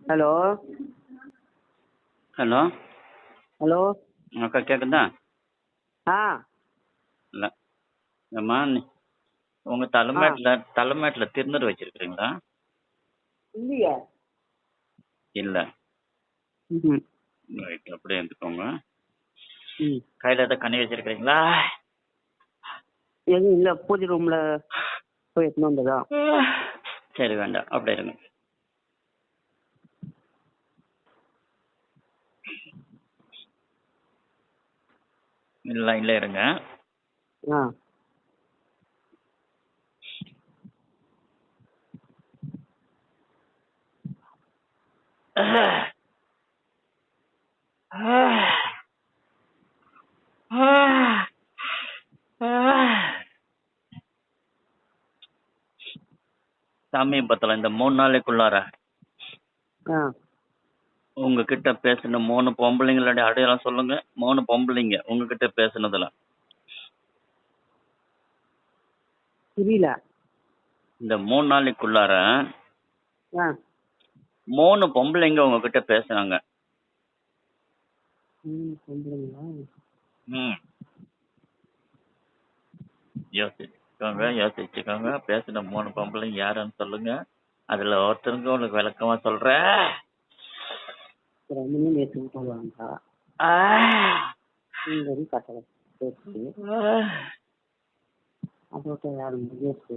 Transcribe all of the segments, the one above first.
Hello hello hello அக்கா கேட்குதா? ஆ இல்லை அம்மா உங்கள் தலைமேட்டில் திருநூறு வச்சுருக்கிறீங்களா? இல்லையே. இல்லை. ம் ரைட், அப்படியே இருந்துக்கோங்க. ம் கையில் எதாவது கண்ணி வச்சுருக்கிறீங்களா? எதுவும் இல்லை, பூஜை ரூமில் போய் எடுத்துன்னு வந்ததா. சரி, வேண்டாம், அப்படியே இருங்க. இல்லை இல்லை இருங்க. ஆ சமீபத்தில் இந்த 3 நாளைக்குள்ளார ஆ உங்ககிட்ட பேசின 3 பொம்பளைங்களுடைய அடையாளம் சொல்லுங்க. 3 பொம்பளைங்க உங்ககிட்ட பேசுனதுல. புரியல. இந்த 3 நாளைக்குள்ளார ஆ 3 பொம்பளைங்க உங்ககிட்ட பேசுனாங்க. சொல்லுங்களா. ம் யோசிச்சுக்கோங்க. பேசின 3 பொம்பளைங்க யாருன்னு சொல்லுங்க. அதுல ஒருத்தருங்க உனக்கு விளக்கமா சொல்றேன். ரமணி நேற்று சொல்லுவாங்க. நீங்கள் கட்டளை பேசி அதோட யார் முயற்சி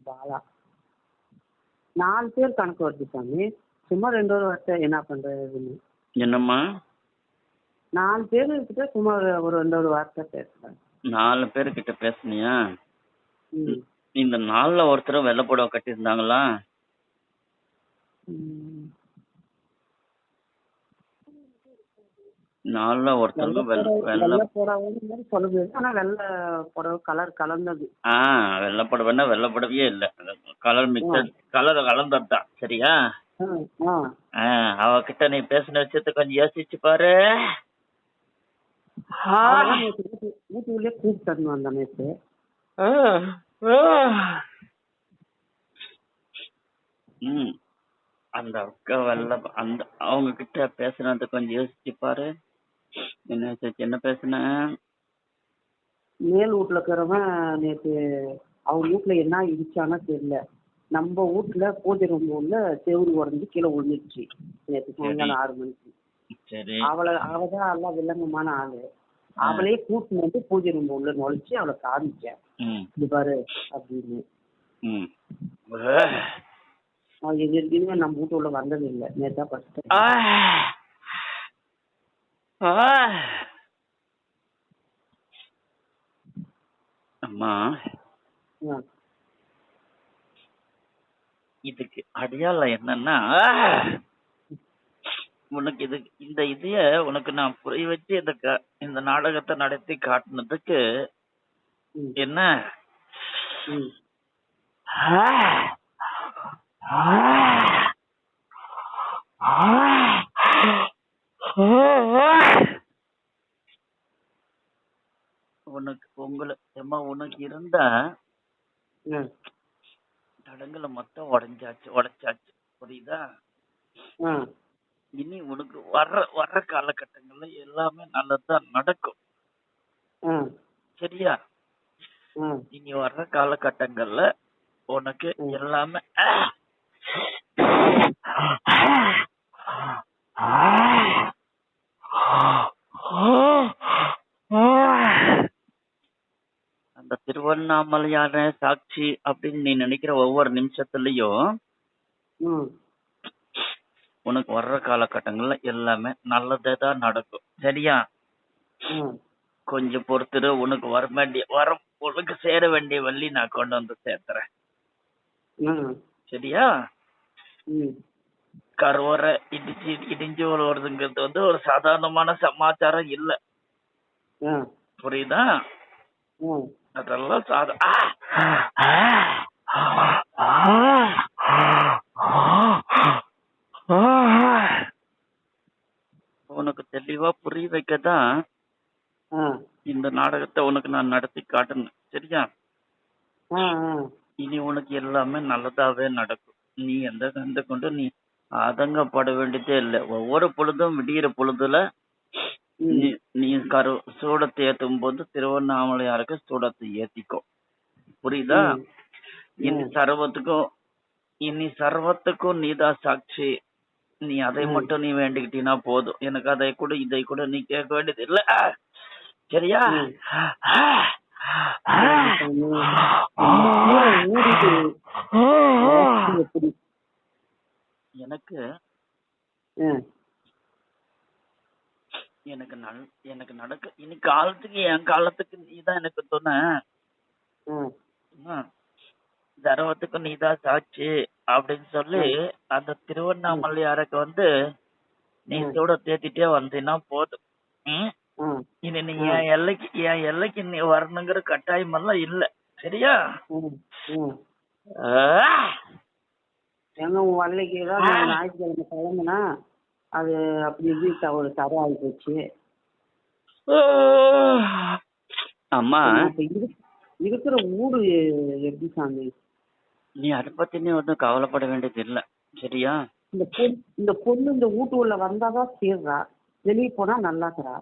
பாலா 4 பேர் கணக்கு வருது சாமி. சும்மா 2 வருஷம் என்ன பண்றதுன்னு. என்னம்மா? 4 பேர் கிட்ட சும்மா ஒரு 2 வார்த்தை பேசுறேன். 4 பேர்கிட்ட பேசுனியா? ம் இந்த 4ல ஒருத்தர் வெள்ளை புடவை கட்டியிருந்தாங்களா? ம். 4ல ஒருத்தவங்க வெள்ளை புடவைன்னு மாதிரி சொல்லுது. ஆனா வெள்ளை புடவை கலர் கலந்தது. வெள்ளை புடவைன்னா வெள்ளை புடவையே இல்ல, கலர் மிக்சர், கலர் கலந்ததுதான். சரியா? அவகிட்ட நீ பேசின விஷயத்த கொஞ்சம் யோசிச்சு பாரு. வீட்டுக்குள்ளே கூப்பிட்டு வந்த நேற்று. அந்த அக்கா அந்த அவங்க கிட்ட பேசுனத கொஞ்சம் யோசிச்சு பாரு. என்ன பேசுன? மேல் வீட்டுல இருக்கிறவன் நேற்று அவங்க வீட்டுல என்ன இடிச்சானோ தெரியல. நம்ம வீட்டுல பூஜை ரூம் உள்ள செவுரு உடஞ்சி கீழே விழுந்துருச்சு நேற்று சாயங்காலம் 6 மணிக்கு. சரி, அவதான் எல்லாம் வில்லங்கமான ஆளு. அவளே கூட்டிட்டு வந்து பூஜை ரூம் உள்ள நுழைச்சு அவளை காமிச்சேன். இது பாரு அப்படின்னு. எதுவுமே நம்ம வீட்டு உள்ள வந்தது இல்லை. நேற்றா ஃபர்ஸ்ட். அம்மா, இதுக்கு அடையாளம் என்னன்னா, உனக்கு இந்த இதைய உனக்கு நான் புரிய வச்சு இந்த நாடகத்தை நடத்தி காட்டினதுக்கு என்ன, உனக்கு இருந்த தடங்களை மொத்தம் உடைச்சாச்சு. புரியுதா? இனி உனக்கு வர்ற காலகட்டங்கள்ல எல்லாமே நல்லதுதான் நடக்கும். சரியா? இனி வர்ற காலகட்டங்கள்ல உனக்கு எல்லாமே அந்த திருவண்ணாமலையான சாட்சி அப்படின்னு நீ நினைக்கிற ஒவ்வொரு நிமிஷத்துலயும் உனக்கு வர்ற காலகட்டங்கள்ல எல்லாமே நல்லதே தான் நடக்கும். சரியா? கொஞ்சம் பொறுத்துரு. உனக்கு உனக்கு சேர வேண்டிய வள்ளி நான் கொண்டு வந்து சேர்த்துறேன். சரியா? கருவறை இடிஞ்சு வருதுங்கிறது ஒரு சாதாரணமான சமாச்சாரம் இல்ல. புரியுதா? அதெல்லாம் உனக்கு தெளிவா புரிய வைக்கதான் இந்த நாடகத்தை உனக்கு நான் நடத்தி காட்டணும். சரியா? இனி உனக்கு எல்லாமே நல்லதாவே நடக்கும். நீ எந்த கண்டு கொண்டு நீ ஆதங்கப்பட வேண்டியதே இல்லை. ஒவ்வொரு பொழுதும் விடியிற பொழுதுல நீ நீ சூடத்தை ஏத்தும் போது திருவண்ணாமலையாருக்கு சூடத்தை ஏத்திக்கோ. புரியுதா? இனி சர்வத்துக்கும் நீதான் சாட்சி. நீ அதை மட்டும் நீ வேண்டிக்கிட்டீங்கன்னா போதும். எனக்கு அதை கூட இதை கூட நீ கேட்க வேண்டியது இல்ல. சரியா? எனக்கு எனக்கு எனக்கு நடக்க இனி காலத்துக்கு என் காலத்துக்கு நீதான் எனக்கு சொன்ன. சர்வத்துக்கு நீதான் சாட்சி அப்படின்னு சொல்லி அந்த திருவண்ணாமலையாருக்கு வந்து நீ சூட தேத்திட்டே வந்தீங்கன்னா போதும். இனி நீ என் எல்லைக்கு நீ வரணுங்கிற கட்டாயம் எல்லாம் இல்ல. சரியா? எங்க உன் வல்லைக்கு ஞாயிற்றுக்கிழமை கிளம்புனா அது அப்படி இப்படி ஒரு தடை ஆகி போச்சு. அம்மா இருக்கிற ஊடு எப்படி சாமி? நீ அதை பத்தி நீ ஒன்றும் கவலைப்பட வேண்டியது இல்ல. சரியா? இந்த பொண்ணு இந்த வீட்டு உள்ள வந்தாதான் சேர்றா, வெளியே போனா நல்லாக்குறா.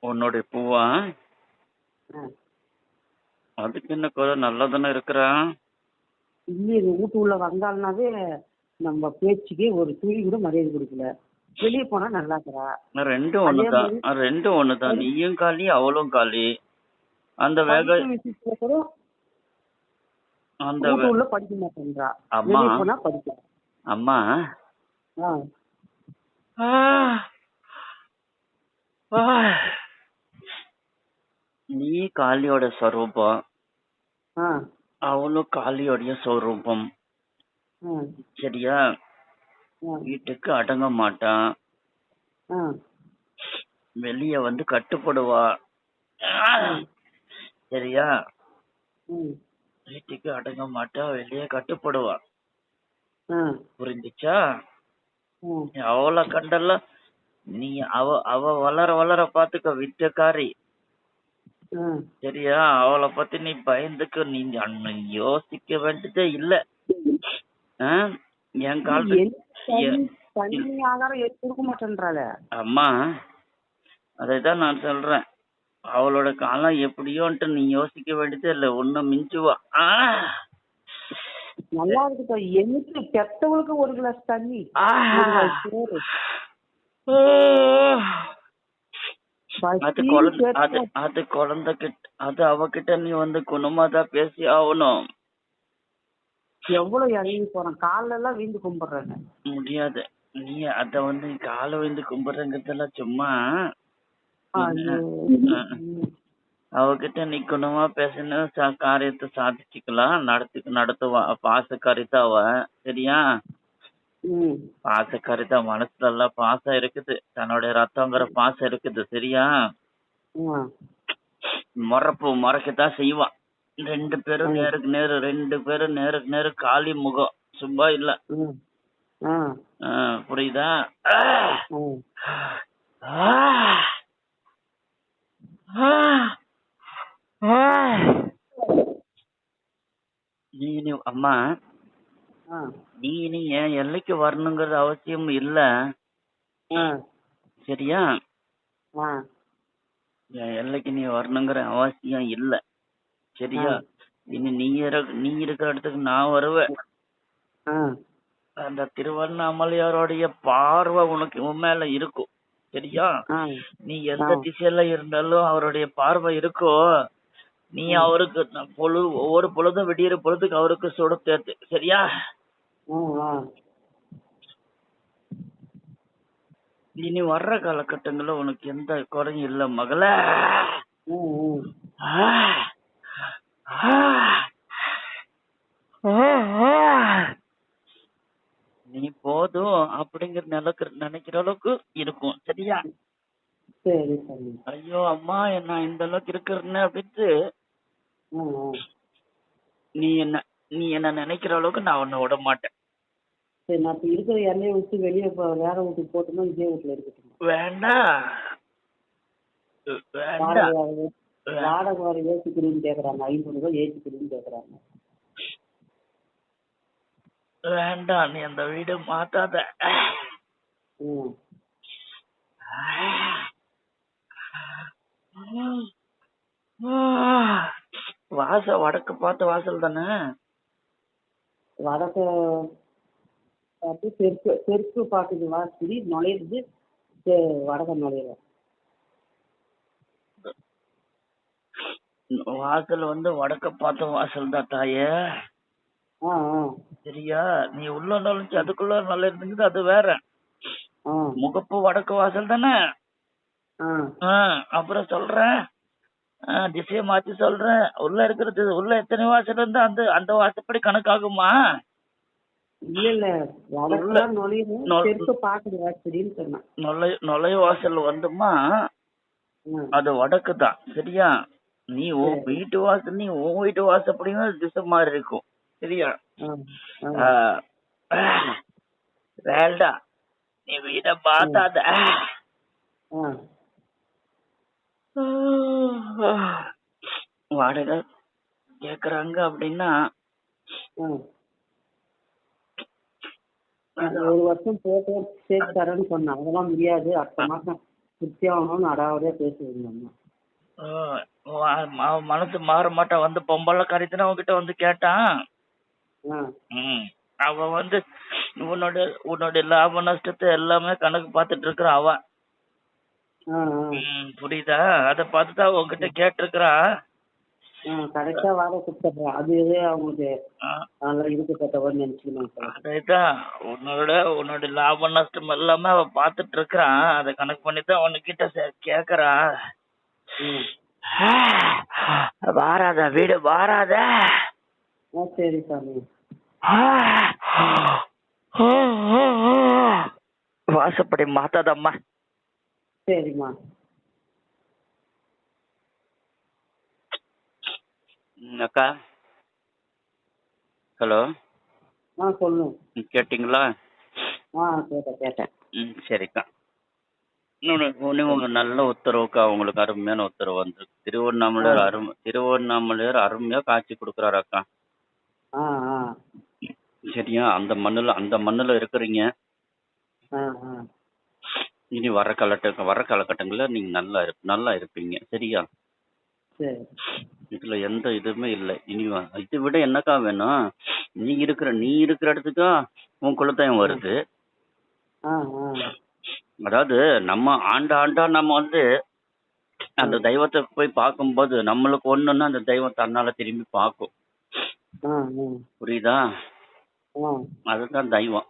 உன்னுடைய பூவா அதுக்கு என்ன குறை? நல்லதானே இருக்கிறா. இல்லையே, இந்த வீட்டு உள்ள வந்தால்னாவே நம்ம பேச்சுக்கே ஒரு துளி கூட மரியாதை கொடுக்கல. வெளியே போனா நல்லாக்குறா. ரெண்டும் ஒண்ணுதான். நீயும் காலி அவளும் காலி. அந்த வேக அந்த உள்ள படிக்க மாட்டேன்றா. வெளியே போனா படிக்க. அம்மா நீ காளியோட ஸ்வரூபம், அவளும் காளியோடைய ஸ்வரூபம். சரியா? வீட்டுக்கு அடங்க மாட்டான், வெளிய வந்து கட்டுப்படுவா. சரியா? வீட்டுக்கு அடங்க மாட்டா, வெளியே கட்டுப்படுவா. புரிஞ்சுச்சா? அவளை கண்டெல்லாம் நீ அவ வளர பாத்துக்க விட்டக்காரி. சரியா? அவளை பத்தி நீ பயந்துக்க நீ யோசிக்க வேண்டியதே இல்ல. என் அம்மா அதைதான் நான் சொல்றேன். அவளோட காலம் எப்படியோன்ட்டு நீ யோசிக்க வேண்டியதே இல்ல. ஒண்ணு மிஞ்சுவா. நல்லா இருக்கு. எனக்கு பெத்தவளுக்கு ஒரு கிளாஸ் தண்ணி, அது குழந்தை கிட்ட, அது அவகிட்ட நீ வந்து குணமாதான் பேசி ஆகணும். எவ்வளவு இறங்கி போறேன், கால எல்லாம் வீந்து கும்பிடுறேன். முடியாது. நீ அத வந்து கால வீந்து கும்பிடுறங்கிறதெல்லாம் சும்மா. அவகிட்ட நீ குணமா பேசின காரியத்தை சாதிச்சுக்கலாம். நடத்துவா. பாசக்காரிதான் அவ. சரியா? பாசக்காரிதான். மனசுல எல்லாம் பாசம் இருக்குது. தன்னுடைய ரத்தங்கிற பாசம் இருக்குது. சரியா? முறைக்கத்தான் செய்வான். ரெண்டு பேரும் நேருக்கு நேரு காலி முகம், சும்மா இல்ல. புரியுதா? நீ அம்மா நீ என் எல்லைக்கு வரணுங்கிறது அவசியம் இல்ல. சரியா? என் எல்லைக்கு நீ வரணுங்கிற அவசியம் இல்ல. சரியா? இனி நீ இருக்கிற இடத்துக்கு நான் வருவேன். அந்த திருவண்ணாமலையாரோடைய பார்வை உனக்கு உன் மேல இருக்கும். சரியா? நீ எந்த திசையில இருந்தாலும் அவருடைய பார்வை இருக்கோ. நீ அவருக்கு ஒவ்வொரு பொழுதும் விடியிற பொழுதுக்கு அவருக்கு சுட தேத்து. சரியா? இனி வர்ற காலகட்டங்கள்ல உனக்கு எந்த குறையும் இல்ல மகள. நீ போதும் அப்படிங்கிற நினைக்கிற அளவுக்கு இருக்கும். சரியா? சரி. ஐயோ அம்மா நான் இந்த அளவுக்கு இருக்கிறேன்னு அப்படின்ட்டு நீ என்ன நினைக்கிற அளவுக்கு நான் உன்னை விட மாட்டேன். சரி, நான் இருக்கிற எண்ணெயை விட்டு வெளியே வேற வீட்டுக்கு போட்டோம்னா இதே வீட்டுல இருக்கட்டும். வேண்டாம். வாடகை வர ஏற்றுக்கிறீன்னு கேக்குறாங்க, 500 ரூபாய் ஏற்றுக்கிறீன்னு கேக்குறாங்க. வேண்டாம், நீ அந்த வீடு மாத்தாத. ம். வாசல் வடக்கு பார்த்த வாசல் தானே? வடக்கு பார்த்து தெற்கு தெற்கு பார்க்குது வாசல் நுழையிறது, வடக்க நுழையிற வாசல் வந்து வடக்க பார்த்த வாசல் தான் தாயே. ஆ ஆ சரியா? நீ உள்ள நுழைஞ்சு அதுக்குள்ள நல்லா இருந்துங்குது, அது வேற. ஆ முகப்பு வடக்கு வாசல் தானே? ஆ அப்புறம் சொல்றேன், திசையை மாத்தி சொல்றேன். உள்ள இருக்கிறது உள்ள எத்தனை வாசல் இருந்தா அந்த அந்த வாசப்படி கணக்காகுமா? இல்ல இல்ல, வடக்கெல்லாம் நுழையிற தெற்கு பார்க்குது வாசல்னு சொன்னேன். நுழைய வாசல் வந்துமா, ம். அது வடக்கு தான். சரியா? நீ உன் வீட்டு வாசல், நீ உன் வீட்டு வாசப்படியும் திசை மாதிரி இருக்கும். சரியா? ஆ ஆ வேண்டாம், நீ வீட பார்த்தாத. ஆ வாடகை கேக்குறாங்க அப்படின்னா ஆ. ஒரு வருஷம் போட்டு சேர்த்து தரேன்னு சொன்னேன். அதெல்லாம் முடியாது, அடுத்த மாசம் திருப்தி ஆகணும்னு அடாவடியா பேசுவீங்க. அவன் மனசு மாற மாட்டான். வந்து பொம்பளை கறித்துன்னு அவன்கிட்ட வந்து கேட்டான். அவன் வந்து உன்னோட லாப நஷ்டத்தை எல்லாமே கணக்கு பார்த்துட்டு இருக்கிறான் அவன். புரியுதா? அத பார்த்துதான் உங்ககிட்ட கேட்டிருக்கிறான். கரெக்டா வாடகை கொடுத்துட்றேன், அது அவங்களுக்கு நல்லா இருக்கப்பட்டவன்னு நினைச்சுக்கணும். அதேதான், உன்னோட லாப நஷ்டம் எல்லாமே அவன் பார்த்துட்டு இருக்கிறான். அதை கணக்கு பண்ணிதான் அவனுக்கிட்ட கேக்குறான். வாராத வீடு வாராத. சரி சாமி. வாசப்படி மாத்தாதம்மா. சரிம்மா. அக்கா, ஹலோ. சொல்லு. கேட்டீங்களா? கேட்டேன். சரிக்கா. இன்னொன்னு நல்ல உத்தரவுக்கா, உங்களுக்கு அருமையான உத்தரவு வந்து திருவண்ணாமலையார் அருமையா காட்சி கொடுக்குறாரு அக்கா. சரியா? அந்த மண்ணுல இருக்கிறீங்க. இனி வர காலகட்டங்கள்ல நீங்க நல்லா இருப்பீங்க. சரியா? இதுல எந்த இதுவுமே இல்லை. இனி இதை விட என்னக்கா வேணும்? நீ இருக்கிற இடத்துக்கா உன் குலதெய்வம் வருது. அதாவது நம்ம ஆண்டா நம்ம வந்து அந்த தெய்வத்தை போய் பார்க்கும்போது நம்மளுக்கு ஒண்ணுன்னா அந்த தெய்வம் தன்னால திரும்பி பார்க்கும். புரியுதா? அதுதான் தெய்வம்.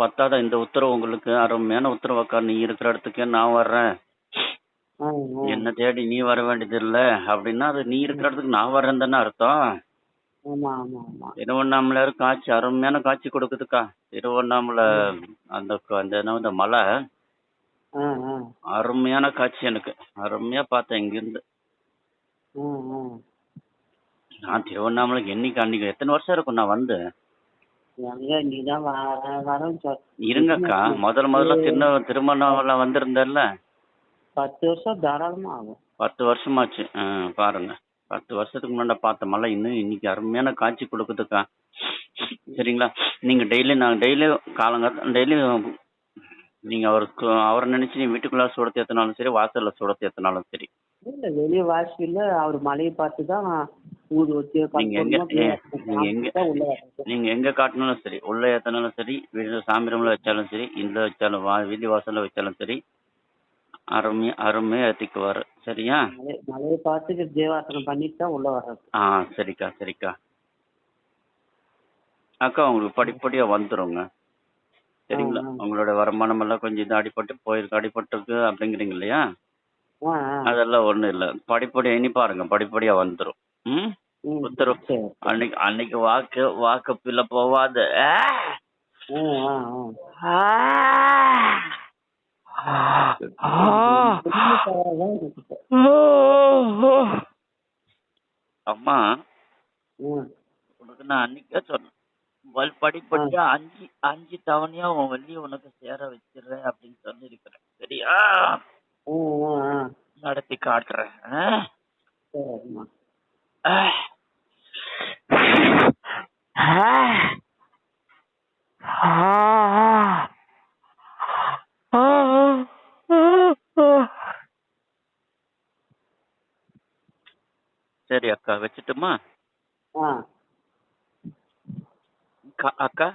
பத்தாத இந்த உத்தரவு உங்களுக்கு அருமையான உத்தரவு அக்கா. நீ இருக்கிற இடத்துக்கே நான் வர்றேன், என்ன தேடி நீ வர வேண்டியது இல்ல அப்படின்னா, அது நீ இருக்கிற இடத்துக்கு நான் வர்றேன்னு தானே அர்த்தம். திருவண்ணாமலையார் காட்சி அருமையான காட்சி கொடுக்குதுக்கா. திருவண்ணாமலை அந்த மலை அருமையான காட்சி. எனக்கு அருமையா பார்த்தேன் இங்கிருந்து. நான் திருவண்ணாமலைக்கு அன்னைக்கு எத்தனை வருஷம் இருக்கும் நான் வந்து. இருங்கக்கா, முதல்ல திருவண்ணாமலை வந்திருந்தேன்ல. 10 வருஷம் தாராளமா ஆகும். 10 வருஷமாச்சு. பாருங்க, 10 வருஷத்துக்கு முன்னாடி பார்த்த மலை இன்னைக்கு அருமையான காட்சி கொடுக்குதுக்கா. சரிங்களா? நீங்க டெய்லி நீங்க அவரை நினைச்சு நீ வீட்டுக்குள்ள சுடத்தை ஏத்தினாலும் சரி, வாசல்ல சுடத்தை ஏத்தினாலும் சரி. வெளியே வாசல்ல அவர் மலையை பார்த்துதான் ஊர் வச்சு நீங்க எங்க காட்டினாலும் சரி, உள்ள ஏத்தினாலும் சரி, வீடு சாமி ரூம்ல வச்சாலும் சரி, இந்த வச்சாலும் வீதி வாசல்ல வச்சாலும் சரி, அருமையா ஏத்திக்குவாரு. சரியா? மலையை பார்த்து தேவாசனம் பண்ணிட்டு தான் உள்ள வர்றது. சரிக்கா. அக்கா, உங்களுக்கு படிப்படியா வந்துருங்க. சரிங்களா? உங்களோட வருமானம் எல்லாம் கொஞ்சம் இது அடிபட்டுருக்கு அப்படிங்கிறீங்க இல்லையா? அதெல்லாம் ஒண்ணும் இல்ல, படிப்படியா இனி பாருங்க, படிப்படியா வந்துரும். உத்தரவு அன்னைக்கு வாக்கு பிள்ளை போவாது. அம்மா, உனக்கு நான் அன்னைக்கே சொன்னேன், படிப்படியா 5 தவணையா உன் வெள்ளிய உனக்கு சேர வச்சிடுறேன் அப்படின்னு சொல்லிருக்கிறேன். சரியா? நடத்தி காட்டுறேன். சரிம்மா. சரி அக்கா, வச்சுட்டுமா? ஆ அக்கா